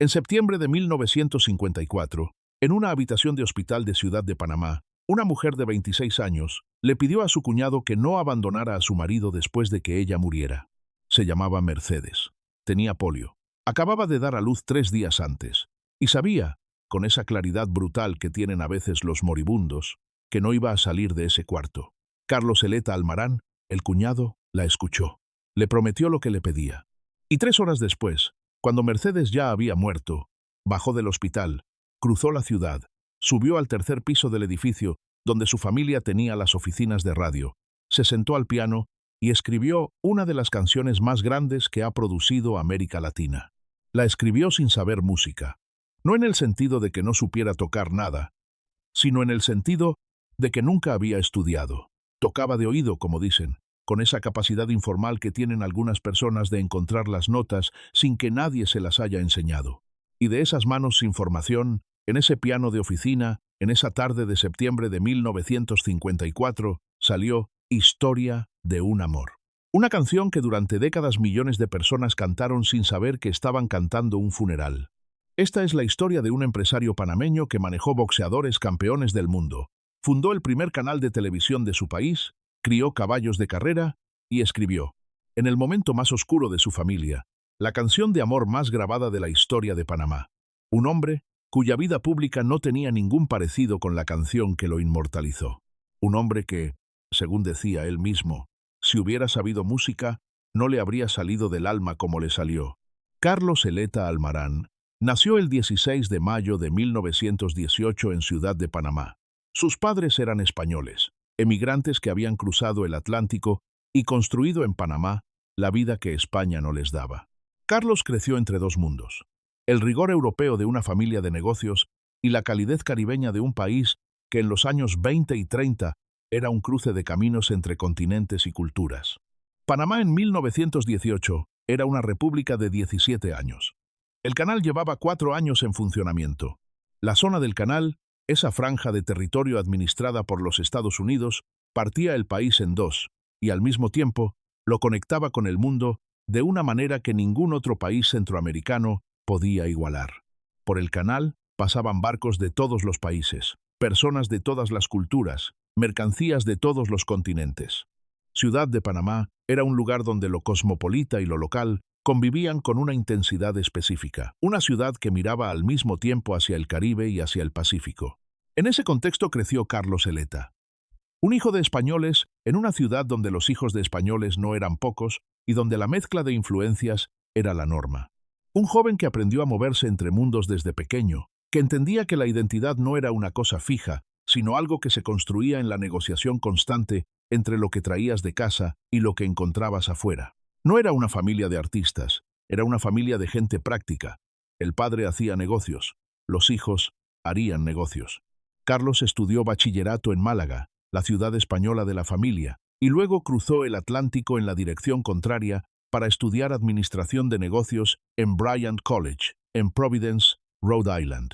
En septiembre de 1954, en una habitación de hospital de Ciudad de Panamá, una mujer de 26 años le pidió a su cuñado que no abandonara a su marido después de que ella muriera. Se llamaba Mercedes. Tenía polio. Acababa de dar a luz 3 días antes. Y sabía, con esa claridad brutal que tienen a veces los moribundos, que no iba a salir de ese cuarto. Carlos Eleta Almarán, el cuñado, la escuchó. Le prometió lo que le pedía. Y 3 horas después, cuando Mercedes ya había muerto, bajó del hospital, cruzó la ciudad, subió al 3er piso del edificio donde su familia tenía las oficinas de radio, se sentó al piano y escribió una de las canciones más grandes que ha producido América Latina. La escribió sin saber música, no en el sentido de que no supiera tocar nada, sino en el sentido de que nunca había estudiado. Tocaba de oído, como dicen, con esa capacidad informal que tienen algunas personas de encontrar las notas sin que nadie se las haya enseñado. Y de esas manos sin formación, en ese piano de oficina, en esa tarde de septiembre de 1954, salió Historia de un amor. Una canción que durante décadas millones de personas cantaron sin saber que estaban cantando un funeral. Esta es la historia de un empresario panameño que manejó boxeadores campeones del mundo, fundó el primer canal de televisión de su país, crió caballos de carrera y escribió, en el momento más oscuro de su familia, la canción de amor más grabada de la historia de Panamá. Un hombre cuya vida pública no tenía ningún parecido con la canción que lo inmortalizó. Un hombre que, según decía él mismo, si hubiera sabido música, no le habría salido del alma como le salió. Carlos Eleta Almarán nació el 16 de mayo de 1918 en Ciudad de Panamá. Sus padres eran españoles, emigrantes que habían cruzado el Atlántico y construido en Panamá la vida que España no les daba. Carlos creció entre 2 mundos, el rigor europeo de una familia de negocios y la calidez caribeña de un país que en los años 20 y 30 era un cruce de caminos entre continentes y culturas. Panamá en 1918 era una república de 17 años. El canal llevaba 4 años en funcionamiento. La zona del canal, esa franja de territorio administrada por los Estados Unidos, partía el país en 2, y al mismo tiempo lo conectaba con el mundo de una manera que ningún otro país centroamericano podía igualar. Por el canal pasaban barcos de todos los países, personas de todas las culturas, mercancías de todos los continentes. Ciudad de Panamá era un lugar donde lo cosmopolita y lo local convivían con una intensidad específica, una ciudad que miraba al mismo tiempo hacia el Caribe y hacia el Pacífico. En ese contexto creció Carlos Eleta, un hijo de españoles en una ciudad donde los hijos de españoles no eran pocos y donde la mezcla de influencias era la norma. Un joven que aprendió a moverse entre mundos desde pequeño, que entendía que la identidad no era una cosa fija, sino algo que se construía en la negociación constante entre lo que traías de casa y lo que encontrabas afuera. No era una familia de artistas, era una familia de gente práctica. El padre hacía negocios, los hijos harían negocios. Carlos estudió bachillerato en Málaga, la ciudad española de la familia, y luego cruzó el Atlántico en la dirección contraria para estudiar administración de negocios en Bryant College, en Providence, Rhode Island.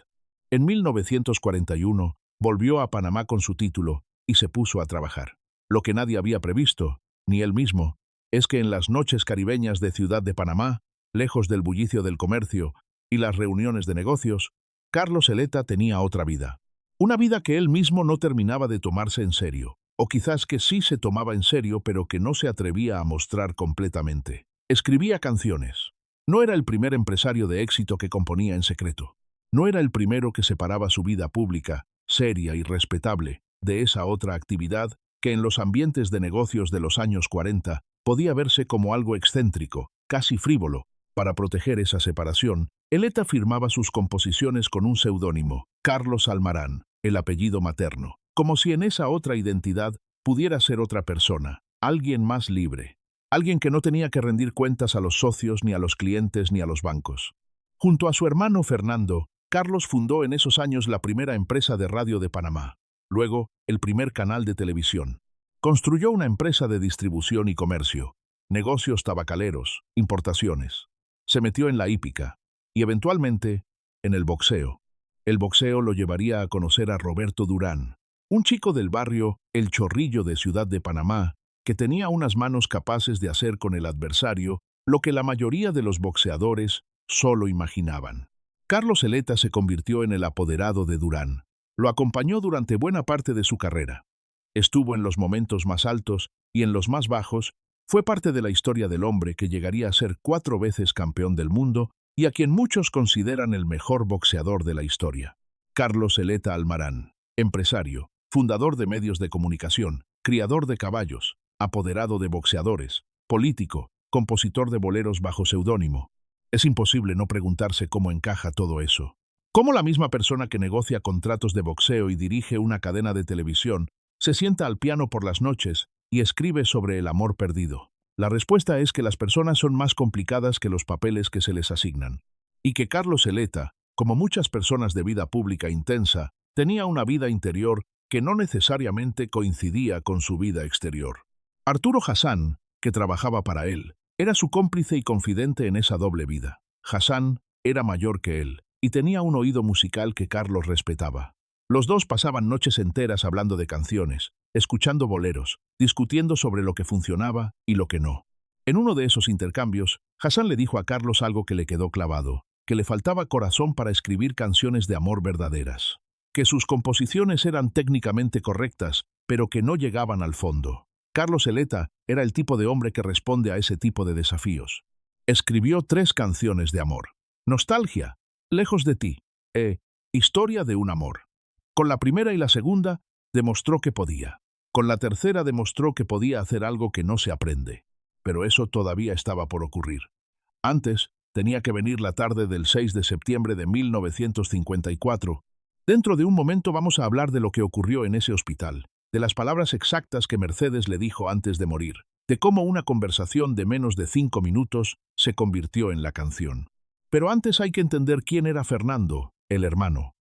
En 1941 volvió a Panamá con su título y se puso a trabajar. Lo que nadie había previsto, ni él mismo, es que en las noches caribeñas de Ciudad de Panamá, lejos del bullicio del comercio y las reuniones de negocios, Carlos Eleta tenía otra vida. Una vida que él mismo no terminaba de tomarse en serio, o quizás que sí se tomaba en serio pero que no se atrevía a mostrar completamente. Escribía canciones. No era el primer empresario de éxito que componía en secreto. No era el primero que separaba su vida pública, seria y respetable, de esa otra actividad que en los ambientes de negocios de los años 40 podía verse como algo excéntrico, casi frívolo. Para proteger esa separación, Eleta firmaba sus composiciones con un seudónimo, Carlos Almarán, el apellido materno, como si en esa otra identidad pudiera ser otra persona, alguien más libre, alguien que no tenía que rendir cuentas a los socios, ni a los clientes, ni a los bancos. Junto a su hermano Fernando, Carlos fundó en esos años la primera empresa de radio de Panamá, luego el primer canal de televisión. Construyó una empresa de distribución y comercio, negocios tabacaleros, importaciones. Se metió en la hípica y eventualmente en el boxeo. El boxeo lo llevaría a conocer a Roberto Durán, un chico del barrio El Chorrillo de Ciudad de Panamá, que tenía unas manos capaces de hacer con el adversario lo que la mayoría de los boxeadores solo imaginaban. Carlos Zeleta se convirtió en el apoderado de Durán. Lo acompañó durante buena parte de su carrera. Estuvo en los momentos más altos y en los más bajos. Fue parte de la historia del hombre que llegaría a ser 4 veces campeón del mundo y a quien muchos consideran el mejor boxeador de la historia. Carlos Zeleta Almarán, empresario, fundador de medios de comunicación, criador de caballos, apoderado de boxeadores, político, compositor de boleros bajo seudónimo. Es imposible no preguntarse cómo encaja todo eso. ¿Cómo la misma persona que negocia contratos de boxeo y dirige una cadena de televisión se sienta al piano por las noches y escribe sobre el amor perdido? La respuesta es que las personas son más complicadas que los papeles que se les asignan. Y que Carlos Zeleta, como muchas personas de vida pública intensa, tenía una vida interior que no necesariamente coincidía con su vida exterior. Arturo Hassan, que trabajaba para él, era su cómplice y confidente en esa doble vida. Hassan era mayor que él y tenía un oído musical que Carlos respetaba. Los dos pasaban noches enteras hablando de canciones, escuchando boleros, discutiendo sobre lo que funcionaba y lo que no. En uno de esos intercambios, Hassan le dijo a Carlos algo que le quedó clavado, que le faltaba corazón para escribir canciones de amor verdaderas, que sus composiciones eran técnicamente correctas, pero que no llegaban al fondo. Carlos Zeleta era el tipo de hombre que responde a ese tipo de desafíos. Escribió 3 canciones de amor: Nostalgia, Lejos de ti, Historia de un amor. Con la primera y la segunda demostró que podía. Con la tercera demostró que podía hacer algo que no se aprende. Pero eso todavía estaba por ocurrir. Antes tenía que venir la tarde del 6 de septiembre de 1954. Dentro de un momento vamos a hablar de lo que ocurrió en ese hospital, de las palabras exactas que Mercedes le dijo antes de morir, de cómo una conversación de menos de 5 minutos se convirtió en la canción. Pero antes hay que entender quién era Fernando, el hermano.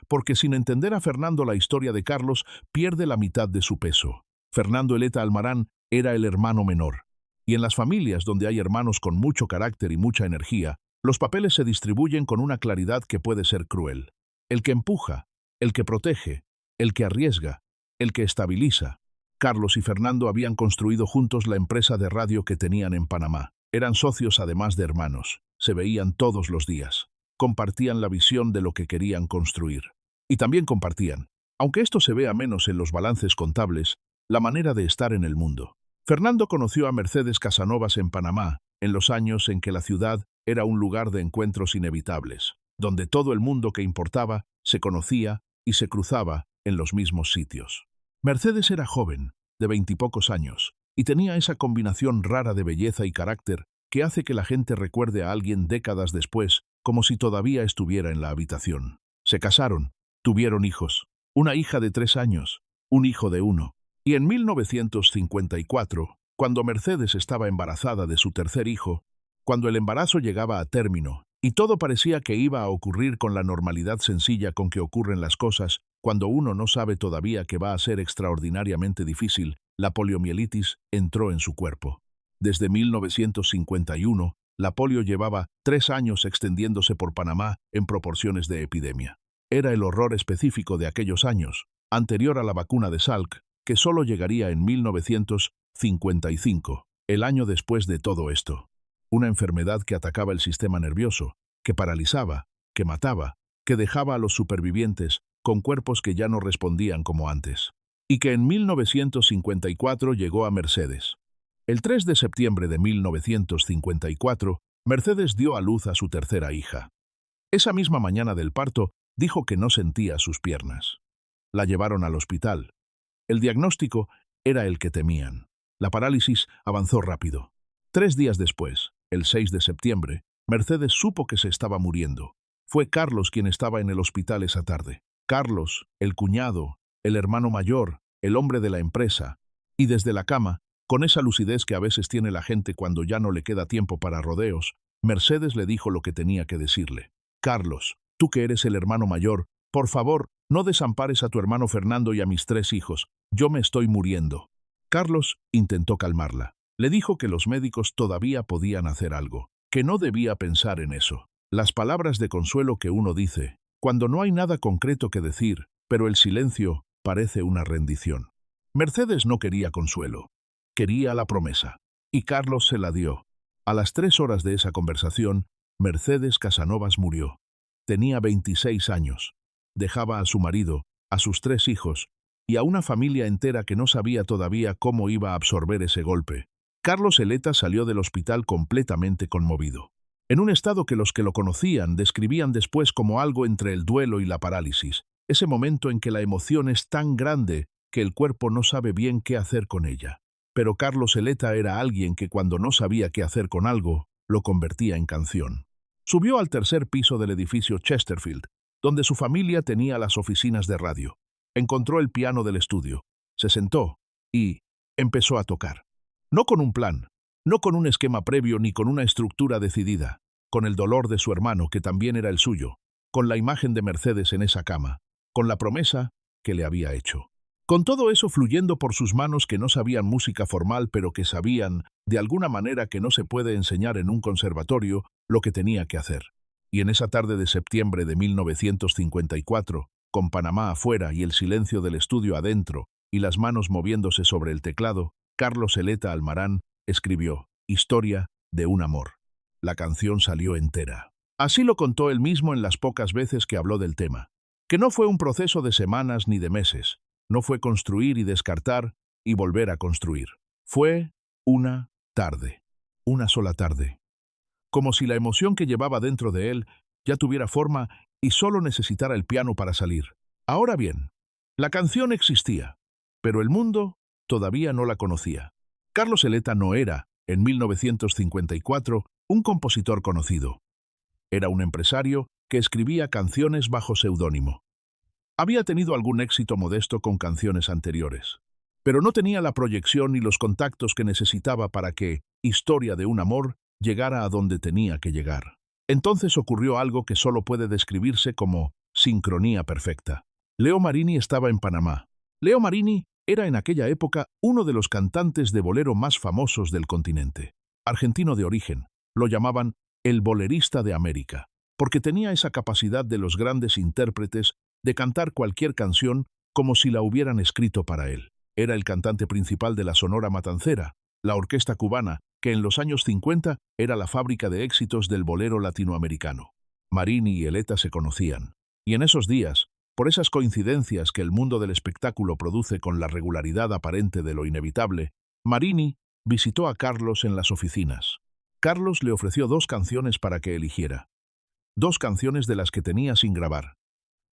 Porque sin entender a Fernando, la historia de Carlos pierde la mitad de su peso. Fernando Zeleta Almarán era el hermano menor. Y en las familias donde hay hermanos con mucho carácter y mucha energía, los papeles se distribuyen con una claridad que puede ser cruel. El que empuja, el que protege, el que arriesga, el que estabiliza. Carlos y Fernando habían construido juntos la empresa de radio que tenían en Panamá. Eran socios además de hermanos. Se veían todos los días. Compartían la visión de lo que querían construir. Y también compartían, aunque esto se vea menos en los balances contables, la manera de estar en el mundo. Fernando conoció a Mercedes Casanovas en Panamá, en los años en que la ciudad era un lugar de encuentros inevitables, donde todo el mundo que importaba se conocía y se cruzaba en los mismos sitios. Mercedes era joven, de 20 y pocos años, y tenía esa combinación rara de belleza y carácter que hace que la gente recuerde a alguien décadas después como si todavía estuviera en la habitación. Se casaron, tuvieron hijos, una hija de 3 años, un hijo de 1. Y en 1954, cuando Mercedes estaba embarazada de su tercer hijo, cuando el embarazo llegaba a término y todo parecía que iba a ocurrir con la normalidad sencilla con que ocurren las cosas, cuando uno no sabe todavía que va a ser extraordinariamente difícil, la poliomielitis entró en su cuerpo. Desde 1951, la polio llevaba 3 años extendiéndose por Panamá en proporciones de epidemia. Era el horror específico de aquellos años, anterior a la vacuna de Salk, que solo llegaría en 1955, el año después de todo esto. Una enfermedad que atacaba el sistema nervioso, que paralizaba, que mataba, que dejaba a los supervivientes con cuerpos que ya no respondían como antes. Y que en 1954 llegó a Mercedes. El 3 de septiembre de 1954, Mercedes dio a luz a su tercera hija. Esa misma mañana del parto, dijo que no sentía sus piernas. La llevaron al hospital. El diagnóstico era el que temían. La parálisis avanzó rápido. 3 días después, el 6 de septiembre, Mercedes supo que se estaba muriendo. Fue Carlos quien estaba en el hospital esa tarde. Carlos, el cuñado, el hermano mayor, el hombre de la empresa. Y desde la cama, con esa lucidez que a veces tiene la gente cuando ya no le queda tiempo para rodeos, Mercedes le dijo lo que tenía que decirle. Carlos, tú que eres el hermano mayor, por favor, no desampares a tu hermano Fernando y a mis 3 hijos. Yo me estoy muriendo. Carlos intentó calmarla. Le dijo que los médicos todavía podían hacer algo, que no debía pensar en eso. Las palabras de consuelo que uno dice, cuando no hay nada concreto que decir, pero el silencio parece una rendición. Mercedes no quería consuelo. Quería la promesa. Y Carlos se la dio. A las 3 horas de esa conversación, Mercedes Casanovas murió. Tenía 26 años. Dejaba a su marido, a sus 3 hijos y a una familia entera que no sabía todavía cómo iba a absorber ese golpe. Carlos Eleta salió del hospital completamente conmovido, en un estado que los que lo conocían describían después como algo entre el duelo y la parálisis, ese momento en que la emoción es tan grande que el cuerpo no sabe bien qué hacer con ella. Pero Carlos Eleta era alguien que cuando no sabía qué hacer con algo, lo convertía en canción. Subió al tercer piso del edificio Chesterfield, donde su familia tenía las oficinas de radio. Encontró el piano del estudio, se sentó y empezó a tocar. No con un plan, no con un esquema previo ni con una estructura decidida, con el dolor de su hermano que también era el suyo, con la imagen de Mercedes en esa cama, con la promesa que le había hecho. Con todo eso fluyendo por sus manos que no sabían música formal pero que sabían, de alguna manera que no se puede enseñar en un conservatorio, lo que tenía que hacer. Y en esa tarde de septiembre de 1954, con Panamá afuera y el silencio del estudio adentro y las manos moviéndose sobre el teclado, Carlos Eleta Almarán escribió Historia de un amor. La canción salió entera. Así lo contó él mismo en las pocas veces que habló del tema. Que no fue un proceso de semanas ni de meses. No fue construir y descartar y volver a construir. Fue una tarde. Una sola tarde. Como si la emoción que llevaba dentro de él ya tuviera forma y solo necesitara el piano para salir. Ahora bien, la canción existía, pero el mundo todavía no la conocía. Carlos Eleta no era, en 1954, un compositor conocido. Era un empresario que escribía canciones bajo seudónimo. Había tenido algún éxito modesto con canciones anteriores, pero no tenía la proyección ni los contactos que necesitaba para que Historia de un amor llegara a donde tenía que llegar. Entonces ocurrió algo que solo puede describirse como sincronía perfecta. Leo Marini estaba en Panamá. Leo Marini era en aquella época uno de los cantantes de bolero más famosos del continente. Argentino de origen, lo llamaban el bolerista de América, porque tenía esa capacidad de los grandes intérpretes de cantar cualquier canción como si la hubieran escrito para él. Era el cantante principal de la Sonora Matancera, la orquesta cubana, que en los años 50 era la fábrica de éxitos del bolero latinoamericano. Marini y Eleta se conocían, y en esos días, por esas coincidencias que el mundo del espectáculo produce con la regularidad aparente de lo inevitable, Marini visitó a Carlos en las oficinas. Carlos le ofreció 2 canciones para que eligiera. 2 canciones de las que tenía sin grabar.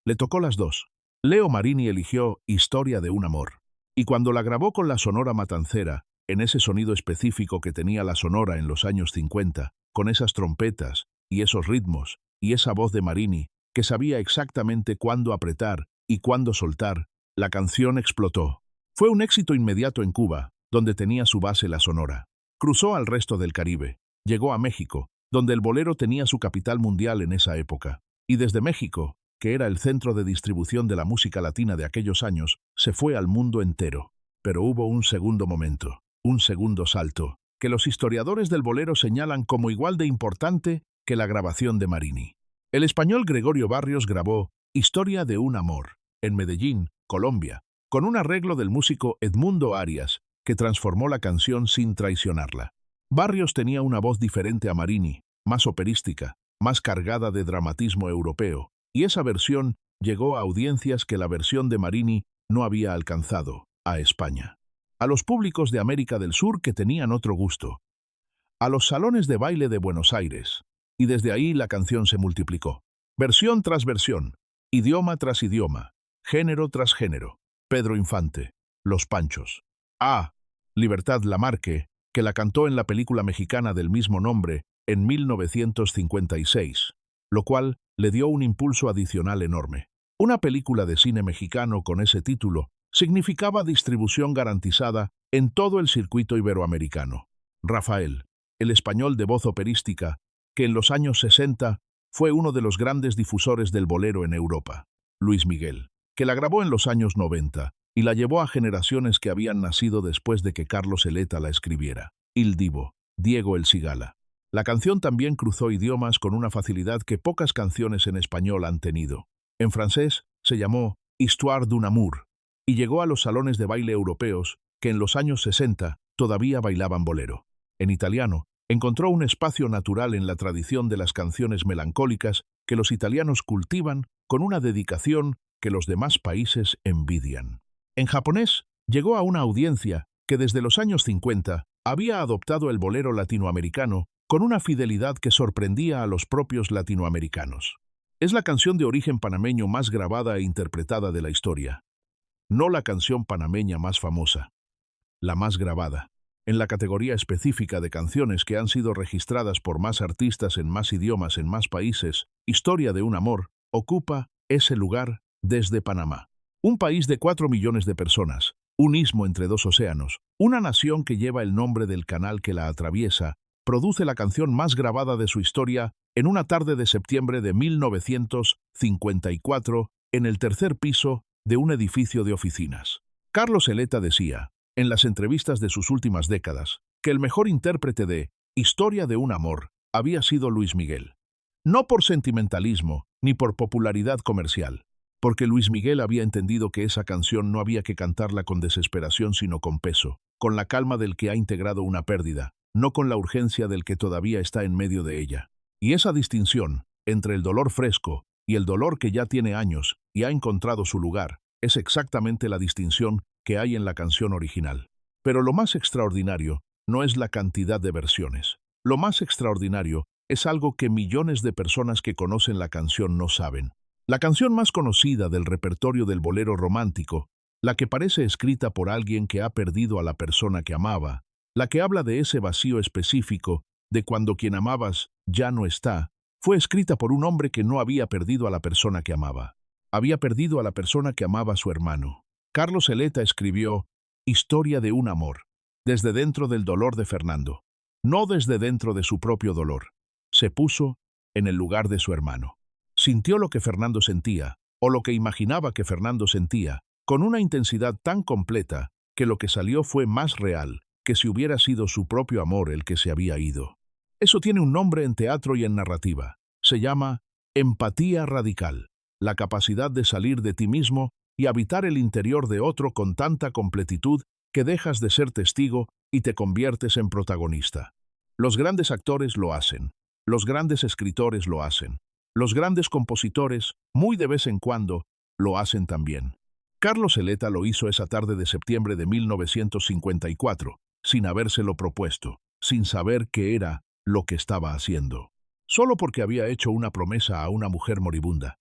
Le tocó las 2. Leo Marini eligió Historia de un amor. Y cuando la grabó con la Sonora Matancera, en ese sonido específico que tenía la Sonora en los años 50, con esas trompetas y esos ritmos y esa voz de Marini, que sabía exactamente cuándo apretar y cuándo soltar, la canción explotó. Fue un éxito inmediato en Cuba, donde tenía su base la Sonora. Cruzó al resto del Caribe, llegó a México, donde el bolero tenía su capital mundial en esa época, y desde México, que era el centro de distribución de la música latina de aquellos años, se fue al mundo entero. Pero hubo un segundo momento, un segundo salto, que los historiadores del bolero señalan como igual de importante que la grabación de Marini. El español Gregorio Barrios grabó Historia de un amor, en Medellín, Colombia, con un arreglo del músico Edmundo Arias, que transformó la canción sin traicionarla. Barrios tenía una voz diferente a Marini, más operística, más cargada de dramatismo europeo, y esa versión llegó a audiencias que la versión de Marini no había alcanzado, a España. A los públicos de América del Sur que tenían otro gusto. A los salones de baile de Buenos Aires. Y desde ahí la canción se multiplicó. Versión tras versión, idioma tras idioma, género tras género. Pedro Infante, Los Panchos. Libertad Lamarque, que la cantó en la película mexicana del mismo nombre en 1956, lo cual le dio un impulso adicional enorme. Una película de cine mexicano con ese título significaba distribución garantizada en todo el circuito iberoamericano. Rafael, el español de voz operística, que en los años 60 fue uno de los grandes difusores del bolero en Europa. Luis Miguel, que la grabó en los años 90 y la llevó a generaciones que habían nacido después de que Carlos Eleta la escribiera. Il Divo, Diego El Cigala. La canción también cruzó idiomas con una facilidad que pocas canciones en español han tenido. En francés se llamó Histoire d'un amour y llegó a los salones de baile europeos que en los años 60 todavía bailaban bolero. En italiano encontró un espacio natural en la tradición de las canciones melancólicas que los italianos cultivan con una dedicación que los demás países envidian. En japonés, llegó a una audiencia que desde los años 50 había adoptado el bolero latinoamericano con una fidelidad que sorprendía a los propios latinoamericanos. Es la canción de origen panameño más grabada e interpretada de la historia. No la canción panameña más famosa, la más grabada. En la categoría específica de canciones que han sido registradas por más artistas en más idiomas en más países, Historia de un amor ocupa ese lugar desde Panamá. Un país de 4 millones de personas, un istmo entre dos océanos, una nación que lleva el nombre del canal que la atraviesa, produce la canción más grabada de su historia en una tarde de septiembre de 1954 en el tercer piso de un edificio de oficinas. Carlos Eleta decía, en las entrevistas de sus últimas décadas, que el mejor intérprete de Historia de un amor había sido Luis Miguel. No por sentimentalismo ni por popularidad comercial, porque Luis Miguel había entendido que esa canción no había que cantarla con desesperación sino con peso, con la calma del que ha integrado una pérdida, no con la urgencia del que todavía está en medio de ella. Y esa distinción entre el dolor fresco y el dolor que ya tiene años y ha encontrado su lugar, es exactamente la distinción que hay en la canción original. Pero lo más extraordinario no es la cantidad de versiones. Lo más extraordinario es algo que millones de personas que conocen la canción no saben. La canción más conocida del repertorio del bolero romántico, la que parece escrita por alguien que ha perdido a la persona que amaba, la que habla de ese vacío específico de cuando quien amabas ya no está, fue escrita por un hombre que no había perdido a la persona que amaba. Había perdido a la persona que amaba a su hermano. Carlos Eleta escribió Historia de un amor, desde dentro del dolor de Fernando, no desde dentro de su propio dolor. Se puso en el lugar de su hermano. Sintió lo que Fernando sentía, o lo que imaginaba que Fernando sentía, con una intensidad tan completa que lo que salió fue más real que si hubiera sido su propio amor el que se había ido. Eso tiene un nombre en teatro y en narrativa. Se llama empatía radical, la capacidad de salir de ti mismo y habitar el interior de otro con tanta completitud que dejas de ser testigo y te conviertes en protagonista. Los grandes actores lo hacen, los grandes escritores lo hacen, los grandes compositores, muy de vez en cuando, lo hacen también. Carlos Eleta lo hizo esa tarde de septiembre de 1954, sin habérselo propuesto, sin saber qué era lo que estaba haciendo, solo porque había hecho una promesa a una mujer moribunda.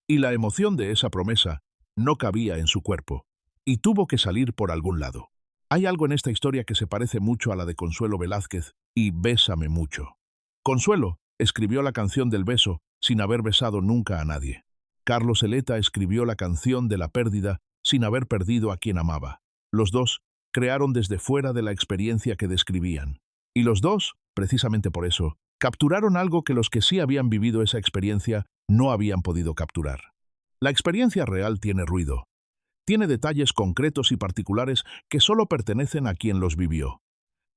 Y la emoción de esa promesa no cabía en su cuerpo, y tuvo que salir por algún lado. Hay algo en esta historia que se parece mucho a la de Consuelo Velázquez y Bésame mucho. Consuelo escribió la canción del beso sin haber besado nunca a nadie. Carlos Eleta escribió la canción de la pérdida sin haber perdido a quien amaba. Los dos crearon desde fuera de la experiencia que describían. Y los dos, precisamente por eso, capturaron algo que los que sí habían vivido esa experiencia no habían podido capturar. La experiencia real tiene ruido. Tiene detalles concretos y particulares que solo pertenecen a quien los vivió.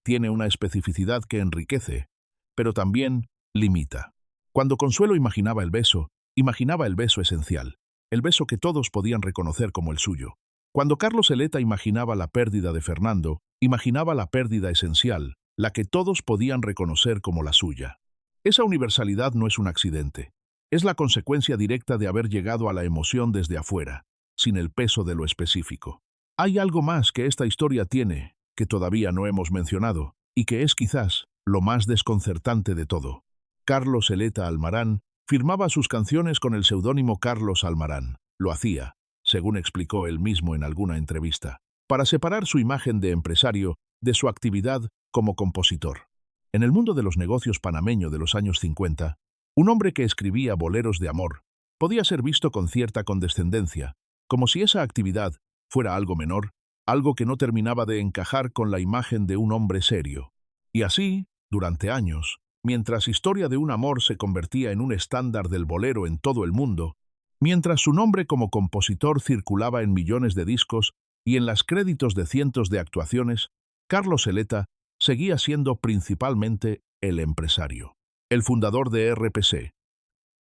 Tiene una especificidad que enriquece, pero también limita. Cuando Consuelo imaginaba el beso esencial, el beso que todos podían reconocer como el suyo. Cuando Carlos Eleta imaginaba la pérdida de Fernando, imaginaba la pérdida esencial, la que todos podían reconocer como la suya. Esa universalidad no es un accidente. Es la consecuencia directa de haber llegado a la emoción desde afuera, sin el peso de lo específico. Hay algo más que esta historia tiene, que todavía no hemos mencionado, y que es quizás lo más desconcertante de todo. Carlos Eleta Almarán firmaba sus canciones con el seudónimo Carlos Almarán. Lo hacía, según explicó él mismo en alguna entrevista, para separar su imagen de empresario de su actividad como compositor. En el mundo de los negocios panameño de los años 50, un hombre que escribía boleros de amor podía ser visto con cierta condescendencia, como si esa actividad fuera algo menor, algo que no terminaba de encajar con la imagen de un hombre serio. Y así, durante años, mientras Historia de un amor se convertía en un estándar del bolero en todo el mundo, mientras su nombre como compositor circulaba en millones de discos y en las créditos de cientos de actuaciones, Carlos Eleta seguía siendo principalmente el empresario, el fundador de RPC,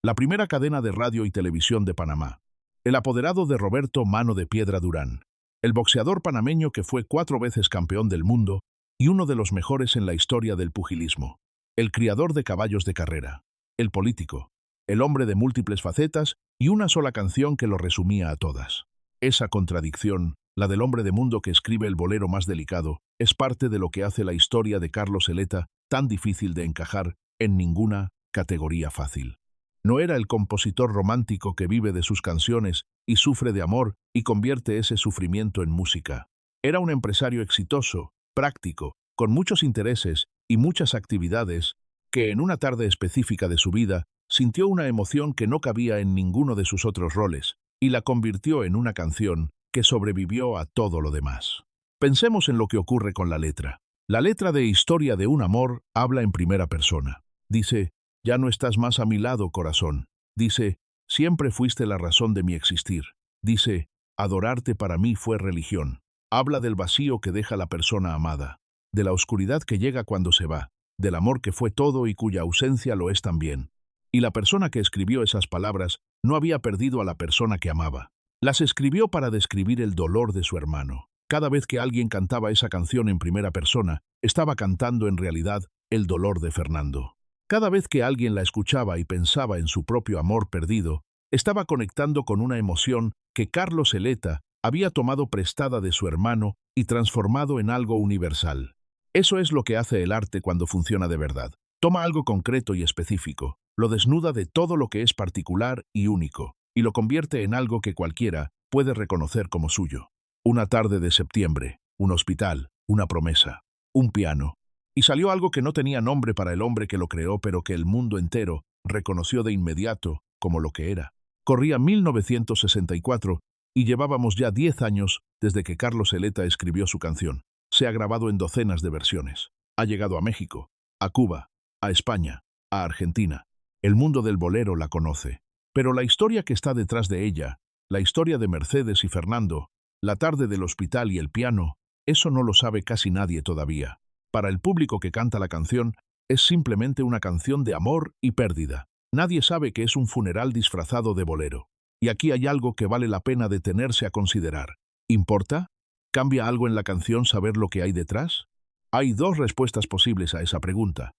la primera cadena de radio y televisión de Panamá, el apoderado de Roberto Mano de Piedra Durán, el boxeador panameño que fue 4 veces campeón del mundo y uno de los mejores en la historia del pugilismo, el criador de caballos de carrera, el político, el hombre de múltiples facetas y una sola canción que lo resumía a todas. Esa contradicción, la del hombre de mundo que escribe el bolero más delicado, es parte de lo que hace la historia de Carlos Eleta tan difícil de encajar en ninguna categoría fácil. No era el compositor romántico que vive de sus canciones y sufre de amor y convierte ese sufrimiento en música. Era un empresario exitoso, práctico, con muchos intereses y muchas actividades, que en una tarde específica de su vida sintió una emoción que no cabía en ninguno de sus otros roles y la convirtió en una canción que sobrevivió a todo lo demás. Pensemos en lo que ocurre con la letra. La letra de Historia de un amor habla en primera persona. Dice: ya no estás más a mi lado, corazón. Dice: siempre fuiste la razón de mi existir. Dice: adorarte para mí fue religión. Habla del vacío que deja la persona amada, de la oscuridad que llega cuando se va, del amor que fue todo y cuya ausencia lo es también. Y la persona que escribió esas palabras no había perdido a la persona que amaba. Las escribió para describir el dolor de su hermano. Cada vez que alguien cantaba esa canción en primera persona, estaba cantando en realidad el dolor de Fernando. Cada vez que alguien la escuchaba y pensaba en su propio amor perdido, estaba conectando con una emoción que Carlos Eleta había tomado prestada de su hermano y transformado en algo universal. Eso es lo que hace el arte cuando funciona de verdad. Toma algo concreto y específico, lo desnuda de todo lo que es particular y único, y lo convierte en algo que cualquiera puede reconocer como suyo. Una tarde de septiembre, un hospital, una promesa, un piano. Y salió algo que no tenía nombre para el hombre que lo creó, pero que el mundo entero reconoció de inmediato como lo que era. Corría 1964 y llevábamos ya 10 años desde que Carlos Eleta escribió su canción. Se ha grabado en docenas de versiones. Ha llegado a México, a Cuba, a España, a Argentina. El mundo del bolero la conoce. Pero la historia que está detrás de ella, la historia de Mercedes y Fernando, la tarde del hospital y el piano, eso no lo sabe casi nadie todavía. Para el público que canta la canción, es simplemente una canción de amor y pérdida. Nadie sabe que es un funeral disfrazado de bolero. Y aquí hay algo que vale la pena detenerse a considerar. ¿Importa? ¿Cambia algo en la canción saber lo que hay detrás? Hay dos respuestas posibles a esa pregunta,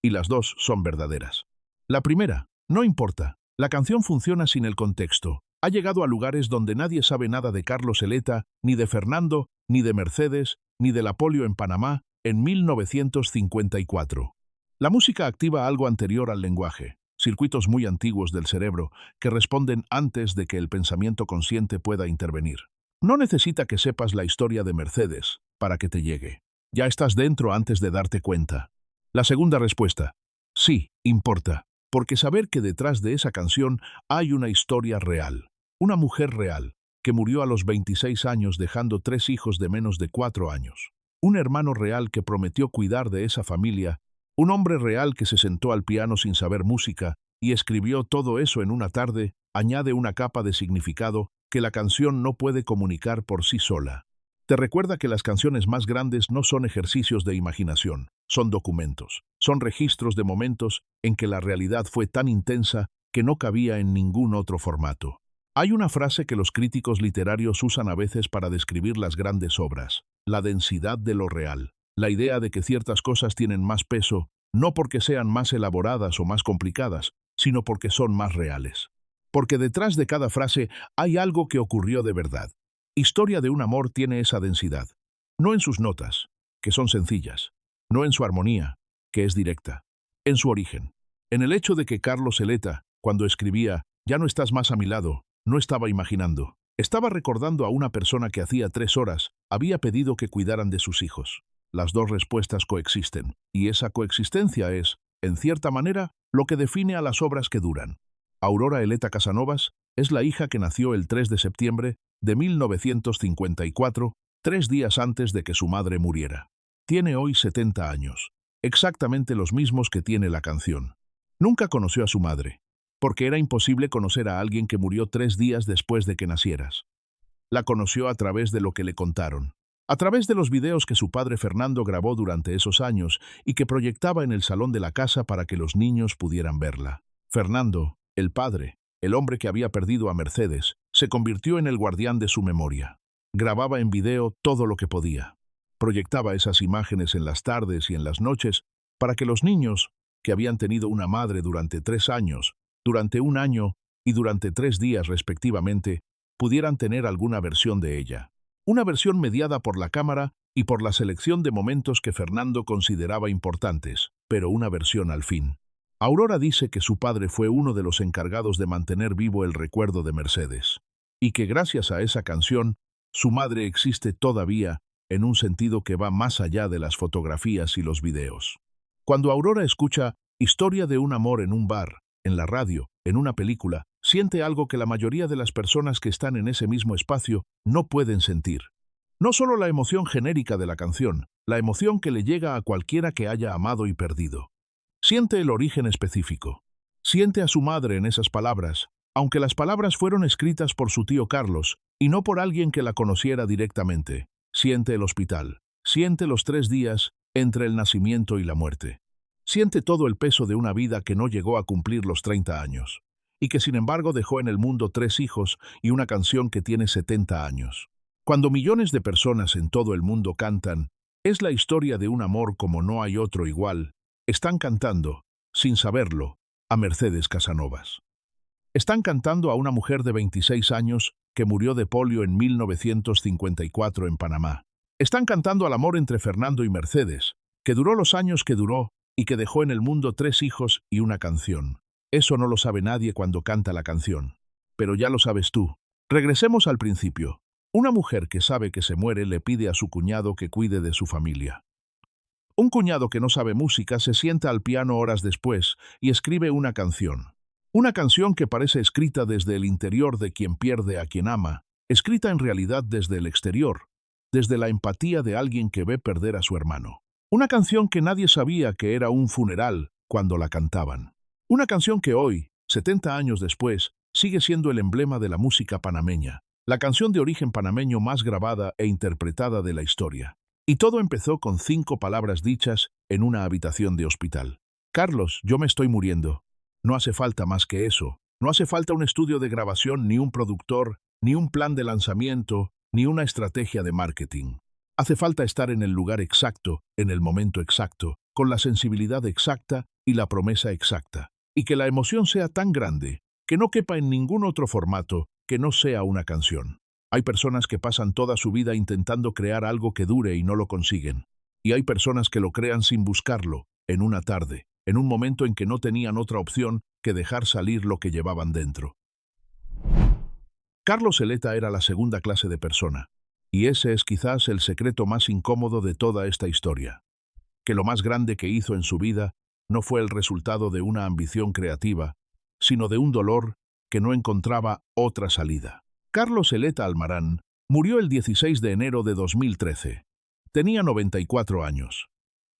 y las dos son verdaderas. La primera, no importa. La canción funciona sin el contexto. Ha llegado a lugares donde nadie sabe nada de Carlos Eleta, ni de Fernando, ni de Mercedes, ni de la polio en Panamá, en 1954. La música activa algo anterior al lenguaje, circuitos muy antiguos del cerebro que responden antes de que el pensamiento consciente pueda intervenir. No necesita que sepas la historia de Mercedes para que te llegue. Ya estás dentro antes de darte cuenta. La segunda respuesta, sí, importa, porque saber que detrás de esa canción hay una historia real, una mujer real, que murió a los 26 años dejando 3 hijos de menos de 4 años. Un hermano real que prometió cuidar de esa familia, un hombre real que se sentó al piano sin saber música y escribió todo eso en una tarde, añade una capa de significado que la canción no puede comunicar por sí sola. Te recuerda que las canciones más grandes no son ejercicios de imaginación, son documentos, son registros de momentos en que la realidad fue tan intensa que no cabía en ningún otro formato. Hay una frase que los críticos literarios usan a veces para describir las grandes obras: la densidad de lo real, la idea de que ciertas cosas tienen más peso, no porque sean más elaboradas o más complicadas, sino porque son más reales. Porque detrás de cada frase hay algo que ocurrió de verdad. Historia de un amor tiene esa densidad, no en sus notas, que son sencillas, no en su armonía, que es directa, en su origen, en el hecho de que Carlos Eleta, cuando escribía «Ya no estás más a mi lado», no estaba imaginando, estaba recordando a una persona que hacía 3 horas había pedido que cuidaran de sus hijos. Las dos respuestas coexisten, y esa coexistencia es, en cierta manera, lo que define a las obras que duran. Aurora Eleta Casanovas es la hija que nació el 3 de septiembre de 1954, 3 días antes de que su madre muriera. Tiene hoy 70 años, exactamente los mismos que tiene la canción. Nunca conoció a su madre, porque era imposible conocer a alguien que murió 3 días después de que nacieras. La conoció a través de lo que le contaron, a través de los videos que su padre Fernando grabó durante esos años y que proyectaba en el salón de la casa para que los niños pudieran verla. Fernando, el padre, el hombre que había perdido a Mercedes, se convirtió en el guardián de su memoria. Grababa en video todo lo que podía. Proyectaba esas imágenes en las tardes y en las noches para que los niños, que habían tenido una madre durante 3 años, durante un año y durante 3 días respectivamente, pudieran tener alguna versión de ella. Una versión mediada por la cámara y por la selección de momentos que Fernando consideraba importantes, pero una versión al fin. Aurora dice que su padre fue uno de los encargados de mantener vivo el recuerdo de Mercedes, y que gracias a esa canción, su madre existe todavía en un sentido que va más allá de las fotografías y los videos. Cuando Aurora escucha Historia de un amor en un bar, en la radio, en una película, siente algo que la mayoría de las personas que están en ese mismo espacio no pueden sentir. No solo la emoción genérica de la canción, la emoción que le llega a cualquiera que haya amado y perdido. Siente el origen específico. Siente a su madre en esas palabras, aunque las palabras fueron escritas por su tío Carlos y no por alguien que la conociera directamente. Siente el hospital. Siente los 3 días entre el nacimiento y la muerte. Siente todo el peso de una vida que no llegó a cumplir los 30 años, y que sin embargo dejó en el mundo 3 hijos y una canción que tiene 70 años. Cuando millones de personas en todo el mundo cantan, es la historia de un amor como no hay otro igual. Están cantando, sin saberlo, a Mercedes Casanovas. Están cantando a una mujer de 26 años que murió de polio en 1954 en Panamá. Están cantando al amor entre Fernando y Mercedes, que duró los años que duró y que dejó en el mundo 3 hijos y una canción. Eso no lo sabe nadie cuando canta la canción. Pero ya lo sabes tú. Regresemos al principio. Una mujer que sabe que se muere le pide a su cuñado que cuide de su familia. Un cuñado que no sabe música se sienta al piano horas después y escribe una canción. Una canción que parece escrita desde el interior de quien pierde a quien ama, escrita en realidad desde el exterior, desde la empatía de alguien que ve perder a su hermano. Una canción que nadie sabía que era un funeral cuando la cantaban. Una canción que hoy, 70 años después, sigue siendo el emblema de la música panameña, la canción de origen panameño más grabada e interpretada de la historia. Y todo empezó con 5 palabras dichas en una habitación de hospital. Carlos, yo me estoy muriendo. No hace falta más que eso. No hace falta un estudio de grabación, ni un productor, ni un plan de lanzamiento, ni una estrategia de marketing. Hace falta estar en el lugar exacto, en el momento exacto, con la sensibilidad exacta y la promesa exacta. Y que la emoción sea tan grande, que no quepa en ningún otro formato que no sea una canción. Hay personas que pasan toda su vida intentando crear algo que dure y no lo consiguen. Y hay personas que lo crean sin buscarlo, en una tarde, en un momento en que no tenían otra opción que dejar salir lo que llevaban dentro. Carlos Eleta era la segunda clase de persona, y ese es quizás el secreto más incómodo de toda esta historia. Que lo más grande que hizo en su vida no fue el resultado de una ambición creativa, sino de un dolor que no encontraba otra salida. Carlos Eleta Almarán murió el 16 de enero de 2013. Tenía 94 años.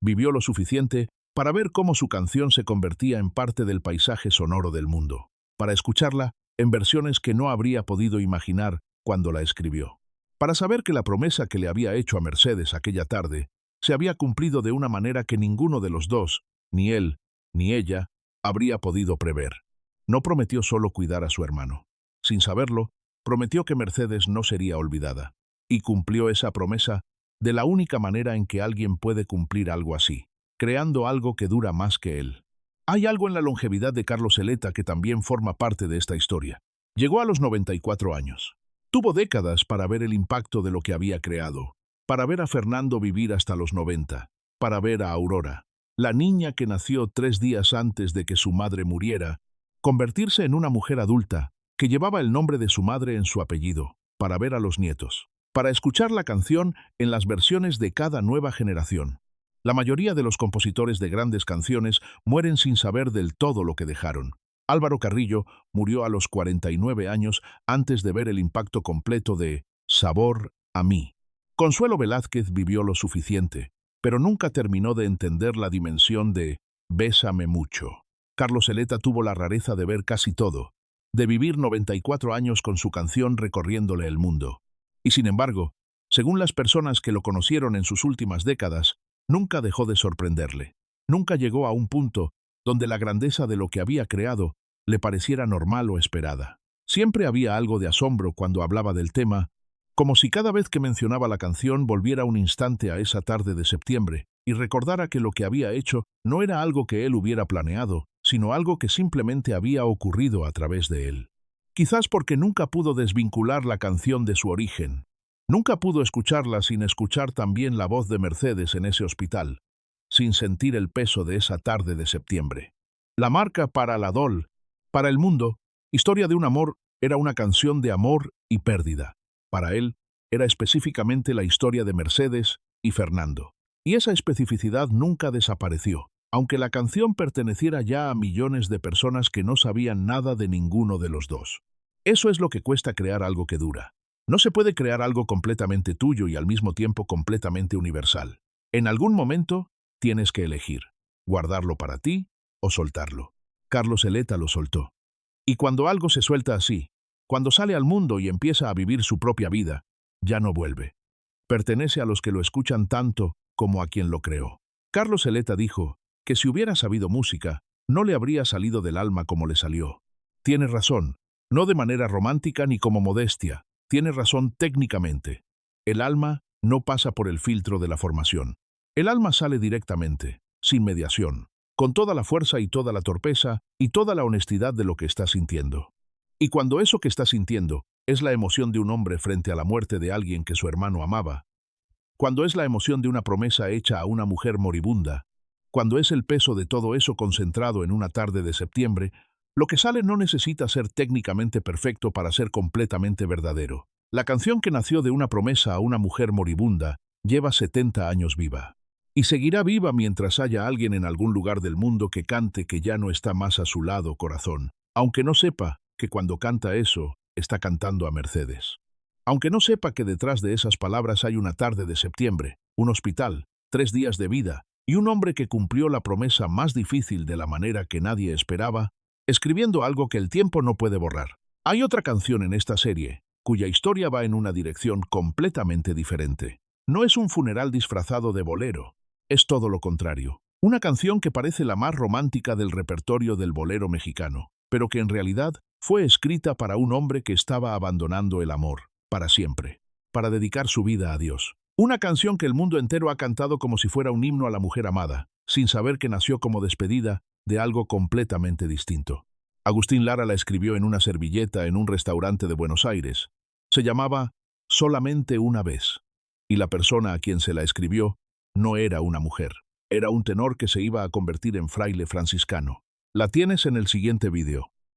Vivió lo suficiente para ver cómo su canción se convertía en parte del paisaje sonoro del mundo, para escucharla en versiones que no habría podido imaginar cuando la escribió, para saber que la promesa que le había hecho a Mercedes aquella tarde se había cumplido de una manera que ninguno de los dos, ni él ni ella, habría podido prever. No prometió solo cuidar a su hermano. Sin saberlo, prometió que Mercedes no sería olvidada, y cumplió esa promesa de la única manera en que alguien puede cumplir algo así, creando algo que dura más que él. Hay algo en la longevidad de Carlos Eleta que también forma parte de esta historia. Llegó a los 94 años. Tuvo décadas para ver el impacto de lo que había creado, para ver a Fernando vivir hasta los 90, para ver a Aurora, la niña que nació 3 días antes de que su madre muriera, convertirse en una mujer adulta que llevaba el nombre de su madre en su apellido, para ver a los nietos, para escuchar la canción en las versiones de cada nueva generación. La mayoría de los compositores de grandes canciones mueren sin saber del todo lo que dejaron. Álvaro Carrillo murió a los 49 años antes de ver el impacto completo de Sabor a mí. Consuelo Velázquez vivió lo suficiente, pero nunca terminó de entender la dimensión de Bésame mucho. Carlos Eleta tuvo la rareza de ver casi todo, de vivir 94 años con su canción recorriéndole el mundo. Y sin embargo, según las personas que lo conocieron en sus últimas décadas, nunca dejó de sorprenderle. Nunca llegó a un punto donde la grandeza de lo que había creado le pareciera normal o esperada. Siempre había algo de asombro cuando hablaba del tema, como si cada vez que mencionaba la canción volviera un instante a esa tarde de septiembre y recordara que lo que había hecho no era algo que él hubiera planeado, sino algo que simplemente había ocurrido a través de él. Quizás porque nunca pudo desvincular la canción de su origen. Nunca pudo escucharla sin escuchar también la voz de Mercedes en ese hospital, sin sentir el peso de esa tarde de septiembre. La marca para la Dole, para el mundo, Historia de un amor, era una canción de amor y pérdida. Para él, era específicamente la historia de Mercedes y Fernando. Y esa especificidad nunca desapareció, aunque la canción perteneciera ya a millones de personas que no sabían nada de ninguno de los dos. Eso es lo que cuesta crear algo que dura. No se puede crear algo completamente tuyo y al mismo tiempo completamente universal. En algún momento, tienes que elegir, guardarlo para ti o soltarlo. Carlos Eleta lo soltó. Y cuando algo se suelta así, cuando sale al mundo y empieza a vivir su propia vida, ya no vuelve. Pertenece a los que lo escuchan tanto como a quien lo creó. Carlos Eleta dijo que si hubiera sabido música, no le habría salido del alma como le salió. Tiene razón, no de manera romántica ni como modestia, tiene razón técnicamente. El alma no pasa por el filtro de la formación. El alma sale directamente, sin mediación, con toda la fuerza y toda la torpeza y toda la honestidad de lo que está sintiendo. Y cuando eso que está sintiendo es la emoción de un hombre frente a la muerte de alguien que su hermano amaba, cuando es la emoción de una promesa hecha a una mujer moribunda, cuando es el peso de todo eso concentrado en una tarde de septiembre, lo que sale no necesita ser técnicamente perfecto para ser completamente verdadero. La canción que nació de una promesa a una mujer moribunda lleva 70 años viva. Y seguirá viva mientras haya alguien en algún lugar del mundo que cante que ya no está más a su lado, corazón, aunque no sepa que cuando canta eso, está cantando a Mercedes. Aunque no sepa que detrás de esas palabras hay una tarde de septiembre, un hospital, 3 días de vida, y un hombre que cumplió la promesa más difícil de la manera que nadie esperaba, escribiendo algo que el tiempo no puede borrar. Hay otra canción en esta serie, cuya historia va en una dirección completamente diferente. No es un funeral disfrazado de bolero. Es todo lo contrario. Una canción que parece la más romántica del repertorio del bolero mexicano, pero que en realidad fue escrita para un hombre que estaba abandonando el amor, para siempre, para dedicar su vida a Dios. Una canción que el mundo entero ha cantado como si fuera un himno a la mujer amada, sin saber que nació como despedida de algo completamente distinto. Agustín Lara la escribió en una servilleta en un restaurante de Buenos Aires. Se llamaba Solamente una vez, y la persona a quien se la escribió no era una mujer, era un tenor que se iba a convertir en fraile franciscano. La tienes en el siguiente video.